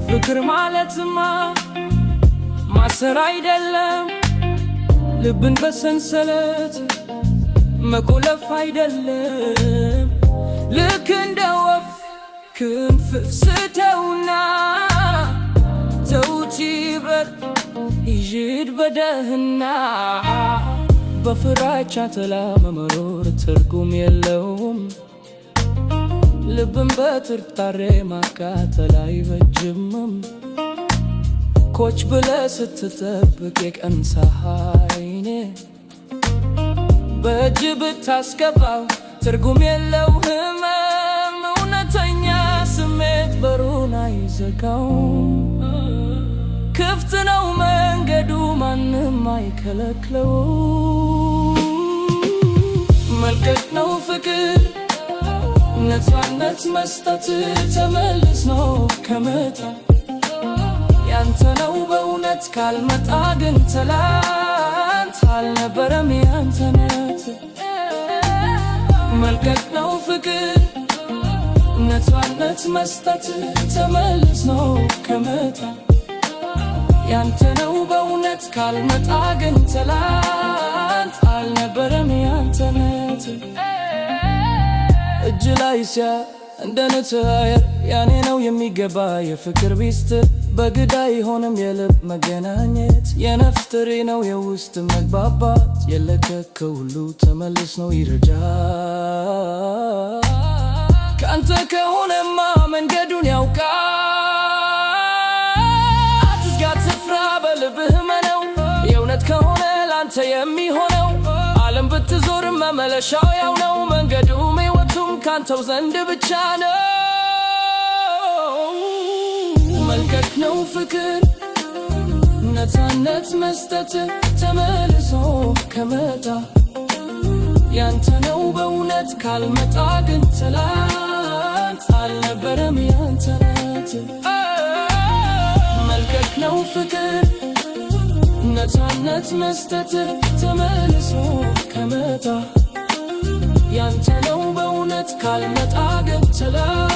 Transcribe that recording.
ፍቅር ማለትማ ማሰር አይደለም፣ ልብን በሰንሰለት መቆለፍ አይደለም። ልክ እንደ ወፍ ክንፍ ስተውና ተውት ይብረር ይዥድ በደህና በፍራቻ ጥላ መኖር ትርጉም የለውም። ልብን በጥርጣሬ ማቃጠል አይበጅምም። ኮች ብለህ ስትጠብቅ የቀን ፀሐይን በእጅ ብታስገባው ትርጉም የለው ህመም። እውነተኛ ስሜት በሩን አይዘጋውም። ክፍት ነው መንገዱ ማንም አይከለክለው። መልቀቅ ነው ፍቅር ነፃነት መስጠት ተመልስ ነው ከመጣ ያንተ ነው በእውነት ካልመጣ ግን ትላንት አልነበረም ያንተነት። መልቀቅ ነው ፍቅር ነፃነት መስጠት ተመልስ ነው ከመጣ ያንተ ነው በእውነት ካልመጣ ግን ትላንት አልነበረም ያንተነት። እጅ ላይ ሲያ እንደ ንትሃየር ያኔ ነው የሚገባ የፍቅር ሚስጥር በግድ አይሆንም የልብ መገናኘት። የነፍስ ጥሪ ነው የውስጥ መግባባት የለቀቀ ሁሉ ተመልስ ነው ይረጃ። ከአንተ ከሆነማ መንገዱን ያውቃል። አትስጋ ትፍራ በልብህ መነው የእውነት ከሆነ ላንተ የሚሆነው። ዓለም ብትዞር መመለሻው ያው ነው መንገዱም ሕይወቱም ካንተው ዘንድ ብቻ ነው። መልቀቅ ነው ፍቅር ነፃነት መስጠት ተመልሶ ከመጣ ያንተ ነው በእውነት ካልመጣ ግን ትላንት አልነበረም ያንተነት። መልቀቅ ነው ፍቅር ነፃነት መስጠት ተመልሶ ከመጣ ያንተ ነው በእውነት ካልመጣ ግን ትላንት